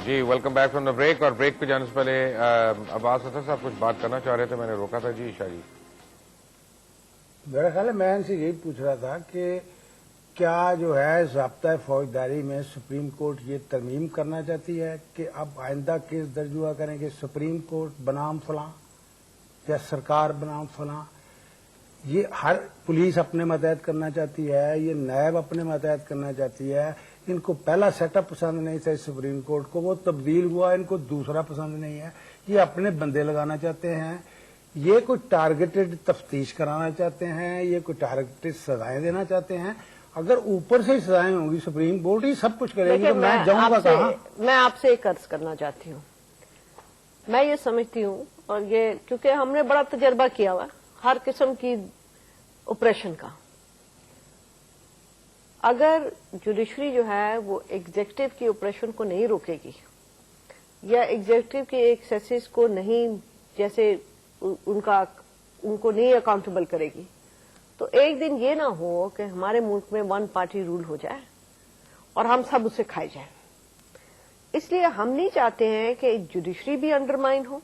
G welcome back from the break. اور break پہ جانے سے پہلے عباس اسد صاحب کچھ بات کرنا چاہ رہے تھے, میں نے روکا تھا. جی عشا جی. میرا خیال ہے میں ان سے یہی پوچھ رہا تھا کہ کیا جو ہے ضابطۂ فوجداری میں سپریم کورٹ یہ ترمیم کرنا چاہتی ہے کہ اب آئندہ کیس درج ہوا کریں کہ سپریم کورٹ بنام فلاں یا سرکار بنام فلاں. یہ ہر پولیس اپنے ماتحت کرنا چاہتی ہے, یہ نیب اپنے ماتحت کرنا چاہتی ہے. ان کو پہلا سیٹ اپ پسند نہیں تھا سپریم کورٹ کو, وہ تبدیل ہوا, ان کو دوسرا پسند نہیں ہے. یہ اپنے بندے لگانا چاہتے ہیں, یہ کوئی ٹارگیٹڈ تفتیش کرانا چاہتے ہیں, یہ کوئی ٹارگیٹڈ سزائیں دینا چاہتے ہیں. اگر اوپر سے ہی سزائیں ہوں گی سپریم کورٹ ہی سب کچھ کرے گی تو میں جاؤں گا کہاں؟ میں آپ سے ایک عرض کرنا چاہتی ہوں. میں یہ سمجھتی ہوں, اور یہ کیونکہ ہم نے بڑا تجربہ کیا ہوا ہر قسم کی آپریشن کا. اگر جوڈیشری جو ہے وہ ایگزیکٹو کی آپریشن کو نہیں روکے گی یا ایگزیکٹو کے ایکسیسز کو نہیں, جیسے ان کو نہیں اکاؤنٹیبل کرے گی, تو ایک دن یہ نہ ہو کہ ہمارے ملک میں ون پارٹی رول ہو جائے اور ہم سب اسے کھائے جائیں. اس لیے ہم نہیں چاہتے ہیں کہ جوڈیشری بھی انڈرمائن ہو,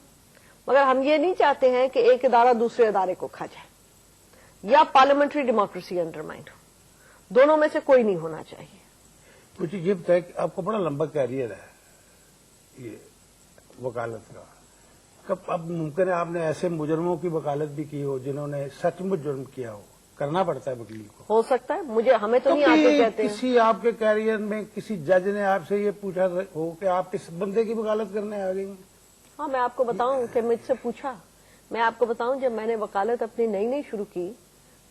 مگر ہم یہ نہیں چاہتے ہیں کہ ایک ادارہ دوسرے ادارے کو کھا جائے یا پارلیمنٹری ڈیموکریسی انڈرمائن ہو. دونوں میں سے کوئی نہیں ہونا چاہیے. کچھ یہ بتائیں کہ آپ کو بڑا لمبا کیریئر ہے یہ وکالت کا, کب اب ممکن ہے آپ نے ایسے مجرموں کی وکالت بھی کی ہو جنہوں نے سچ مچ جرم کیا ہو, کرنا پڑتا ہے وکیل کو. ہو سکتا ہے, ہمیں تو نہیں آتے کہتے ہیں. کسی آپ کے کیریئر میں کسی جج نے آپ سے یہ پوچھا ہو کہ آپ کس بندے کی وکالت کرنے آ گئی ہیں؟ ہاں, میں آپ کو بتاؤں کہ مجھ سے پوچھا. میں آپ کو بتاؤں, جب میں نے وکالت اپنی نئی شروع کی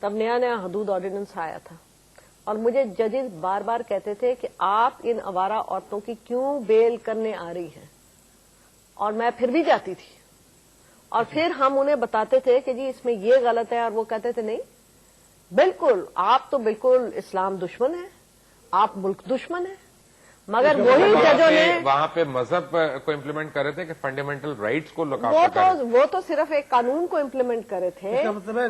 تب نیا حدود آرڈیننس آیا تھا, اور مجھے ججز بار بار کہتے تھے کہ آپ ان آوارہ عورتوں کی کیوں بیل کرنے آ رہی ہیں, اور میں پھر بھی جاتی تھی. اور پھر ہم انہیں بتاتے تھے کہ جی اس میں یہ غلط ہے, اور وہ کہتے تھے نہیں بالکل, آپ تو بالکل اسلام دشمن ہیں, آپ ملک دشمن ہیں. مگر وہی ججوں نے وہاں پہ مذہب کو امپلیمنٹ کر رہے تھے کہ فنڈامنٹل رائٹس کو وہ تو صرف ایک قانون کو امپلیمنٹ کرے تھے,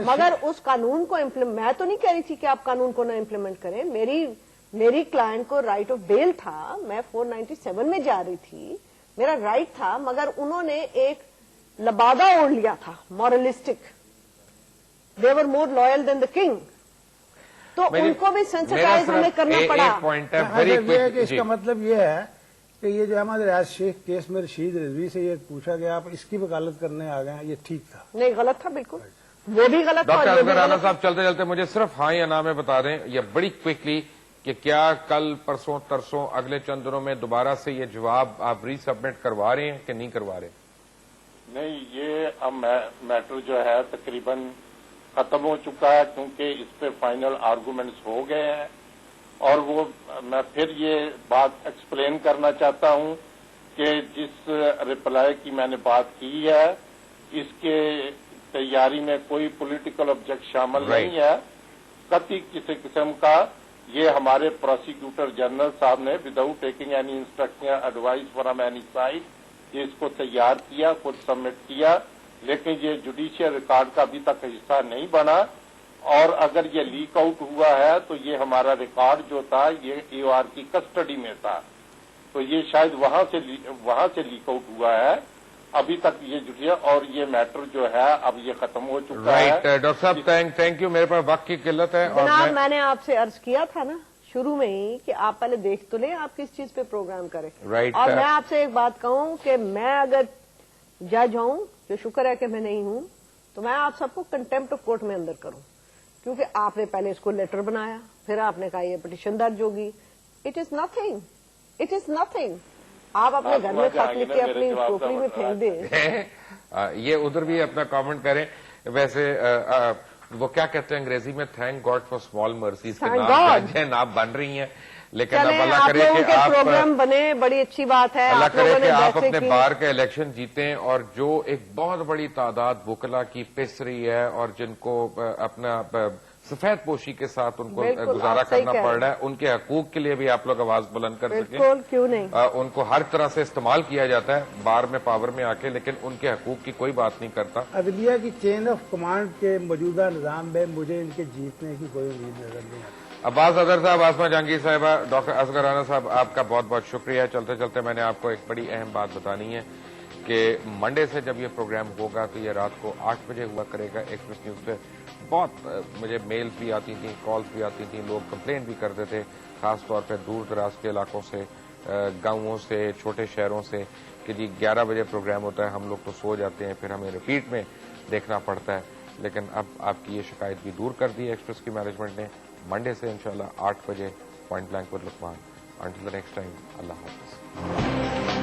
مگر اس قانون کو میں تو نہیں کہہ رہی تھی کہ آپ قانون کو نہ امپلیمنٹ کریں. میری کلائنٹ کو رائٹ آف بیل تھا, میں 497 میں جا رہی تھی, میرا رائٹ تھا, مگر انہوں نے ایک لبادہ اوڑھ لیا تھا مورلسٹک. دے ور more loyal then the king, تو ان کو بھی سینسٹائز ہمیں کرنا پڑا. اس کا مطلب یہ ہے کہ یہ جو احمد ریاض شیخ کیس میں رشید رضوی سے یہ پوچھا گیا آپ اس کی وکالت کرنے آ گئے ہیں, یہ ٹھیک تھا؟ نہیں, غلط تھا بالکل, وہ بھی غلط تھا. ڈاکٹر اصغر رانا صاحب چلتے چلتے مجھے صرف ہاں یا نہ میں بتا دیں یا بڑی کوئکلی کہ کیا کل پرسوں ترسوں اگلے چند دنوں میں دوبارہ سے یہ جواب آپ ری سبمٹ کروا رہے ہیں کہ نہیں کروا رہے؟ نہیں, یہ اب میٹر جو ہے تقریباً ختم ہو چکا ہے, کیونکہ اس پہ فائنل آرگومنٹس ہو گئے ہیں. اور وہ میں پھر یہ بات ایکسپلین کرنا چاہتا ہوں کہ جس رپلائی کی میں نے بات کی ہے اس کے تیاری میں کوئی پولیٹیکل آبجیکٹ شامل نہیں ہے قطعی کسی قسم کا. یہ ہمارے پروسیکیوٹر جنرل صاحب نے without taking any instruction advice from any side یہ اس کو تیار کیا, خود سبمٹ کیا, لیکن یہ جوڈیشل ریکارڈ کا ابھی تک حصہ نہیں بنا. اور اگر یہ لیک آؤٹ ہوا ہے تو یہ ہمارا ریکارڈ جو تھا یہ ایو آر کی کسٹڈی میں تھا, تو یہ شاید وہاں سے لیک آؤٹ ہوا ہے. ابھی تک یہ جڑیا اور یہ میٹر جو ہے اب یہ ختم ہو چکا ہے. ڈاکٹر صاحب تھینک یو, میرے پاس وقت کی قلت ہے. جناب میں نے آپ سے عرض کیا تھا نا شروع میں ہی کہ آپ پہلے دیکھ تو لیں آپ کس چیز پہ پروگرام کریں. اور میں آپ سے ایک بات کہوں کہ میں اگر جج ہوں, جو شکر ہے کہ میں نہیں ہوں, تو میں آپ سب کو کنٹمپٹ آف کورٹ میں اندر کروں, کیونکہ آپ نے پہلے اس کو لیٹر بنایا, پھر آپ نے کہا یہ پٹیشن درج ہوگی. It is nothing. آپ اپنے گھر میں خط لکھ کے اپنی ٹوکری میں پھینک دیں. یہ ادھر بھی اپنا کامنٹ کریں. ویسے وہ کیا کہتے ہیں انگریزی میں, thank God for small mercies کے نام آپ بن رہی ہیں, لیکن اب اللہ کرے کہ آپ پروگرام بنے, بڑی اچھی بات ہے. اللہ کرے کہ آپ اپنے بار کے الیکشن جیتیں, اور جو ایک بہت بڑی تعداد وکلا کی پس رہی ہے اور جن کو اپنا سفید پوشی کے ساتھ ان کو گزارا کرنا پڑ رہا ہے, ان کے حقوق کے لیے بھی آپ لوگ آواز بلند کر سکیں. کیوں نہیں, ان کو ہر طرح سے استعمال کیا جاتا ہے بار میں پاور میں آ کے, لیکن ان کے حقوق کی کوئی بات نہیں کرتا. عدلیہ کی چین آف کمانڈ کے موجودہ نظام میں مجھے ان کے جیتنے کی کوئی امید نظر نہیں آتی. عباس اظہر صاحب، آسمہ جہانگیر صاحبہ، ڈاکٹر اصغر رانا صاحب، آپ کا بہت بہت شکریہ. چلتے چلتے میں نے آپ کو ایک بڑی اہم بات بتانی ہے کہ منڈے سے جب یہ پروگرام ہوگا تو یہ رات کو 8 بجے ہوا کرے گا ایکسپریس نیوز پہ. بہت مجھے میلز بھی آتی تھیں، کالز بھی آتی تھیں، لوگ کمپلین بھی کرتے تھے، خاص طور پہ دور دراز کے علاقوں سے، گاؤں سے، چھوٹے شہروں سے، کہ جی 11 بجے پروگرام ہوتا ہے، ہم لوگ تو سو جاتے ہیں، پھر ہمیں ریپیٹ میں دیکھنا پڑتا ہے. لیکن اب آپ کی یہ شکایت بھی دور کر دی ہے ایکسپریس کی مینجمنٹ نے. منڈے سے انشاءاللہ 8 بجے پوائنٹ بلینک پر Luqman. Until the next time, اللہ حافظ.